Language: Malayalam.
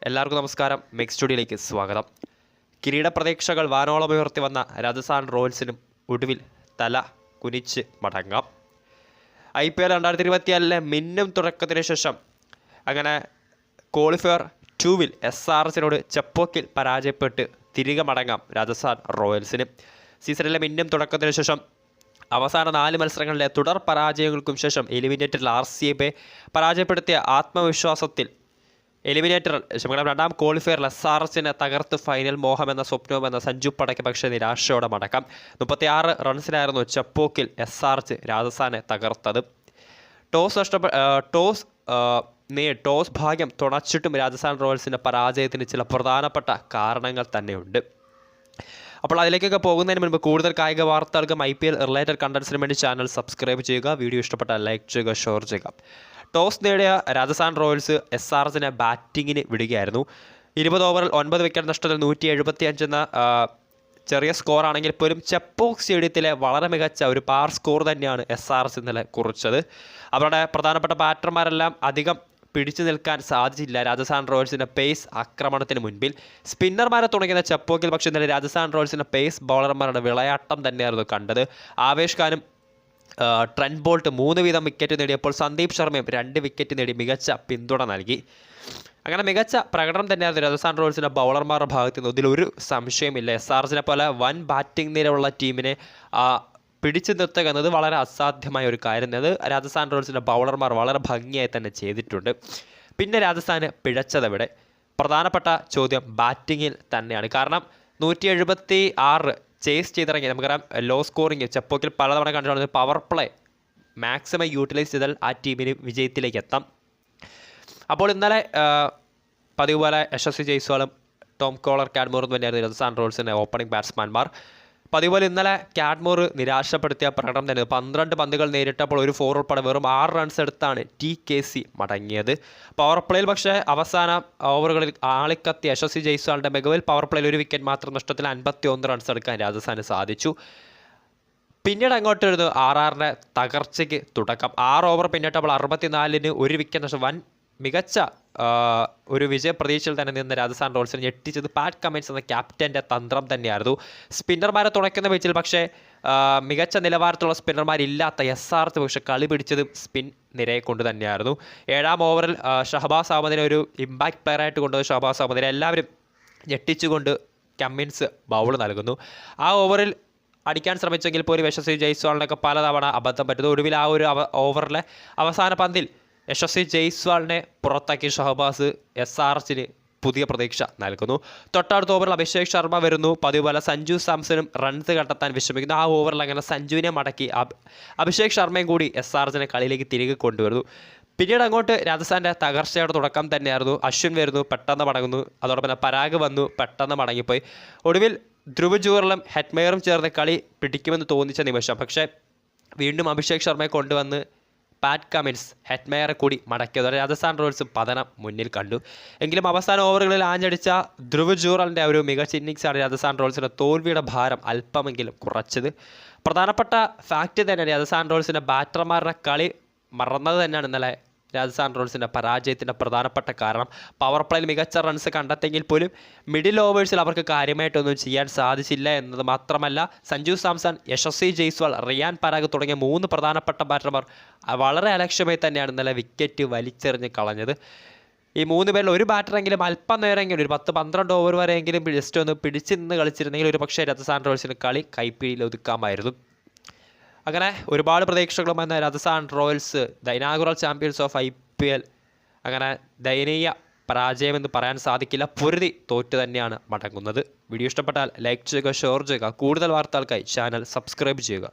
എല്ലാവർക്കും നമസ്കാരം. മെക് സ്റ്റുഡിയോയിലേക്ക് സ്വാഗതം. കിരീട പ്രതീക്ഷകൾ വാനോളമുയർത്തി വന്ന രാജസ്ഥാൻ റോയൽസിനും ഒടുവിൽ തല കുനിച്ച് മടങ്ങാം. IPL 2024 മിന്നും തുടക്കത്തിന് ശേഷം അങ്ങനെ ക്വാളിഫയർ 2-ൽ SRHനോട് ചെപ്പോക്കിൽ പരാജയപ്പെട്ട് തിരികെ മടങ്ങാം രാജസ്ഥാൻ റോയൽസിന്. സീസണിലെ മിന്നും തുടക്കത്തിന് ശേഷം അവസാന 4 മത്സരങ്ങളിലെ തുടർ പരാജയങ്ങൾക്കും ശേഷം എലിമിനേറ്ററിൽ RCBയെ പരാജയപ്പെടുത്തിയ ആത്മവിശ്വാസത്തിൽ രണ്ടാം ക്വാളിഫയറിൽ SRHനെ തകർത്ത് ഫൈനൽ മോഹമെന്ന സ്വപ്നവുമെന്ന സഞ്ജു പടയ്ക്ക് പക്ഷേ നിരാശയോടെ മടക്കം. 36 റൺസിനായിരുന്നു ചെപ്പോക്കിൽ SRH രാജസ്ഥാനെ തകർത്തത്. ടോസ് ഭാഗ്യം തുണച്ചിട്ടും രാജസ്ഥാൻ റോയൽസിൻ്റെ പരാജയത്തിന് ചില പ്രധാനപ്പെട്ട കാരണങ്ങൾ തന്നെയുണ്ട്. അപ്പോൾ അതിലേക്കൊക്കെ പോകുന്നതിന് മുൻപ് കൂടുതൽ കായിക വാർത്തകൾക്കും IPL റിലേറ്റഡ് കണ്ടൻസിന് വേണ്ടി ചാനൽ സബ്സ്ക്രൈബ് ചെയ്യുക. വീഡിയോ ഇഷ്ടപ്പെട്ടാൽ ലൈക്ക് ചെയ്യുക, ഷെയർ ചെയ്യുക. ടോസ് നേടിയ രാജസ്ഥാൻ റോയൽസ് SRHനെ ബാറ്റിങ്ങിന് വിടുകയായിരുന്നു. 20 ഓവറിൽ 9 വിക്കറ്റ് നഷ്ടത്തിൽ 175 എന്ന ചെറിയ സ്കോറാണെങ്കിൽ പോലും ചെപ്പോക്ക് സ്റ്റേഡിയത്തിലെ വളരെ മികച്ച ഒരു പാർ സ്കോർ തന്നെയാണ് SRH ഇന്നലെ കുറിച്ചത്. അവരുടെ പ്രധാനപ്പെട്ട ബാറ്റർമാരെല്ലാം അധികം പിടിച്ചു നിൽക്കാൻ സാധിച്ചില്ല രാജസ്ഥാൻ റോയൽസിൻ്റെ പേസ് ആക്രമണത്തിന് മുൻപിൽ. സ്പിന്നർമാരെ തുടങ്ങിയ ചെപ്പോക്കിൽ പക്ഷേ ഇന്നലെ രാജസ്ഥാൻ റോയൽസിൻ്റെ പേസ് ബൗളർമാരുടെ വിളയാട്ടം തന്നെയായിരുന്നു കണ്ടത്. ആവേശ് ഖാനും ട്രെൻറ്റ് ബോൾട്ട് 3 വീതം വിക്കറ്റ് നേടിയപ്പോൾ സന്ദീപ് ശർമ്മയും 2 വിക്കറ്റ് നേടി മികച്ച പിന്തുണ നൽകി. അങ്ങനെ മികച്ച പ്രകടനം തന്നെയായിരുന്നു രാജസ്ഥാൻ റോയൽസിൻ്റെ ബൗളർമാരുടെ ഭാഗത്തു നിന്ന്. ഇതിലൊരു സംശയമില്ല. SRHനെ പോലെ വൻ ബാറ്റിംഗ് നിരയുള്ള ടീമിനെ പിടിച്ചു നിർത്തുക എന്നത് വളരെ അസാധ്യമായ ഒരു കാര്യം. അത് രാജസ്ഥാൻ റോയൽസിൻ്റെ ബൗളർമാർ വളരെ ഭംഗിയായി തന്നെ ചെയ്തിട്ടുണ്ട്. പിന്നെ രാജസ്ഥാന് പിഴച്ചതെവിടെ? പ്രധാനപ്പെട്ട ചോദ്യം ബാറ്റിങ്ങിൽ തന്നെയാണ്. കാരണം 176 ചേസ് ചെയ്തിറങ്ങി. നമുക്കറിയാം ലോ സ്കോറിങ് ചെപ്പോക്കിൽ പലതവണ കണ്ടിട്ടുള്ളത്. പവർ പ്ലേ മാക്സിമം യൂട്ടിലൈസ് ചെയ്താൽ ആ ടീമിന് വിജയത്തിലേക്ക് എത്താം. അപ്പോൾ ഇന്നലെ പതിവ് പോലെ യശസ്വി ജയ്സ്വാളും ടോം കോളർ, കാഡ്മോറും തന്നെയായിരുന്നു രാജസ്ഥാൻ റോയൽസിൻ്റെ ഓപ്പണിംഗ് ബാറ്റ്സ്മാൻമാർ. പതിവ് പോലെ ഇന്നലെ കാഡ്മോർ നിരാശപ്പെടുത്തിയ പ്രകടനം തന്നെ. 12 പന്തുകൾ നേരിട്ടപ്പോൾ ഒരു 4 ഉൾപ്പെടെ വെറും 6 റൺസ് എടുത്താണ് TKC മടങ്ങിയത്. പവർ പ്ലേയിൽ പക്ഷേ അവസാന ഓവറുകളിൽ ആളിക്കത്തി യശസ്വി ജയ്സ്വാളിൻ്റെ മികവിൽ പവർ പ്ലേയിൽ 1 വിക്കറ്റ് മാത്രം നഷ്ടത്തിൽ 51 റൺസ് എടുക്കാൻ രാജസ്ഥാന് സാധിച്ചു. പിന്നീട് അങ്ങോട്ടായിരുന്നു RRൻ്റെ തകർച്ചയ്ക്ക് തുടക്കം. 6 ഓവർ പിന്നിട്ടപ്പോൾ 64-ന് 1 വിക്കറ്റ് നഷ്ടം. വൻ മികച്ച ഒരു വിജയ പ്രതീക്ഷയിൽ തന്നെ നിന്ന് രാജസ്ഥാൻ റോയൽസിനെ ഞെട്ടിച്ചത് പാറ്റ് കമ്മിൻസ് എന്ന ക്യാപ്റ്റൻ്റെ തന്ത്രം തന്നെയായിരുന്നു. സ്പിന്നർമാരെ തുണയ്ക്കുന്ന പിച്ചിൽ പക്ഷേ മികച്ച നിലവാരത്തിലുള്ള സ്പിന്നർമാരില്ലാത്ത SRH പക്ഷേ കളി പിടിച്ചതും സ്പിൻ നിരയെ കൊണ്ട് തന്നെയായിരുന്നു. 7-ാം ഓവറിൽ ഷഹബാസ് അഹമ്മദിനെ ഒരു ഇമ്പാക്ട് പ്ലെയറായിട്ട് കൊണ്ടുപോയി ഷഹബാസ് അഹമ്മദിനെ എല്ലാവരും ഞെട്ടിച്ചുകൊണ്ട് കമ്മിൻസ് ബൗൾ നൽകുന്നു. ആ ഓവറിൽ അടിക്കാൻ ശ്രമിച്ചെങ്കിൽ പോലും യശസ്വി ജയ്സ്വാളിനൊക്കെ പലതവണ അബദ്ധം പറ്റുന്നു. ഒടുവിൽ ആ ഒരു ഓവറിലെ അവസാന പന്തിൽ യശസ്വി ജയ്സ്വാളിനെ പുറത്താക്കി ഷഹബാസ് SRHന് പുതിയ പ്രതീക്ഷ നൽകുന്നു. തൊട്ടടുത്ത ഓവറിൽ അഭിഷേക് ശർമ്മ വരുന്നു. പതിവ് പോലെ സഞ്ജു സാംസണും റൺസ് കണ്ടെത്താൻ വിശ്രമിക്കുന്നു. ആ ഓവറിൽ അങ്ങനെ സഞ്ജുവിനെ മടക്കി അഭിഷേക് ശർമ്മയും കൂടി SRHനെ കളിയിലേക്ക് തിരികെ കൊണ്ടുവരുന്നു. പിന്നീട് അങ്ങോട്ട് രാജസ്ഥാൻ്റെ തകർച്ചയുടെ തുടക്കം തന്നെയായിരുന്നു. അശ്വിൻ വരുന്നു, പെട്ടെന്ന് മടങ്ങുന്നു. അതോടൊപ്പം തന്നെ പരാഗ് വന്നു, പെട്ടെന്ന് മടങ്ങിപ്പോയി. ഒടുവിൽ ധ്രുവ് ജൂറലും ഹെറ്റ്മെയറും ചേർന്ന് കളി പിടിക്കുമെന്ന് തോന്നിച്ച നിമിഷം പക്ഷേ വീണ്ടും അഭിഷേക് ശർമ്മയെ കൊണ്ടുവന്ന് പാറ്റ് കമ്മിൻസ് ഹെറ്റ്മെയറെ കൂടി മടക്കിയതോടെ രാജസ്ഥാൻ റോയൽസ് പതനം മുന്നിൽ കണ്ടു. എങ്കിലും അവസാന ഓവറുകളിൽ ആഞ്ഞടിച്ച ധ്രുവ് ജൂറലിൻ്റെ ഒരു മികച്ച ഇന്നിങ്സാണ് രാജസ്ഥാൻ റോയൽസിൻ്റെ തോൽവിയുടെ ഭാരം അല്പമെങ്കിലും കുറച്ചത്. പ്രധാനപ്പെട്ട ഫാക്റ്റ് തന്നെയാണ് രാജസ്ഥാൻ റോയൽസിൻ്റെ ബാറ്റർമാരുടെ കളി മറന്നത് തന്നെയാണ് ഇന്നലെ രാജസ്ഥാൻ റോയൽസിൻ്റെ പരാജയത്തിൻ്റെ പ്രധാനപ്പെട്ട കാരണം. പവർ പ്ലേയിൽ മികച്ച റൺസ് കണ്ടെത്തിയെങ്കിൽ പോലും മിഡിൽ ഓവേഴ്സിൽ അവർക്ക് കാര്യമായിട്ടൊന്നും ചെയ്യാൻ സാധിച്ചില്ല എന്നത് മാത്രമല്ല, സഞ്ജു സാംസൺ, യശസ്വി ജയ്സ്വാൾ, റിയാൻ പരാഗ് തുടങ്ങിയ 3 പ്രധാനപ്പെട്ട ബാറ്റർമാർ വളരെ അലക്ഷ്യമായി തന്നെയാണ് ഇന്നലെ വിക്കറ്റ് വലിച്ചെറിഞ്ഞ് കളഞ്ഞത്. ഈ 3 പേരിൽ ഒരു ബാറ്ററെങ്കിലും അല്പം നേരമെങ്കിലും ഒരു 10-12 ഓവർ വരെയെങ്കിലും ജസ്റ്റ് ഒന്ന് പിടിച്ച് നിന്ന് കളിച്ചിരുന്നെങ്കിൽ ഒരു പക്ഷേ രാജസ്ഥാൻ റോയൽസിന് കളി കൈപ്പിടിയിൽ ഒതുക്കാമായിരുന്നു. അങ്ങനെ ഒരുപാട് പ്രതീക്ഷകളുമെന്ന Rajasthan Royals the inaugural champions of IPL അങ്ങനെ ദയനീയ പരാജയമെന്ന് പറയാൻ സാധിക്കില്ല. പൊരുതി തോറ്റ് തന്നെയാണ് മടങ്ങുന്നത്. വീഡിയോ ഇഷ്ടപ്പെട്ടാൽ ലൈക്ക് ചെയ്യുക, ഷെയർ ചെയ്യുക. കൂടുതൽ വാർത്തകൾക്കായി ചാനൽ സബ്സ്ക്രൈബ് ചെയ്യുക.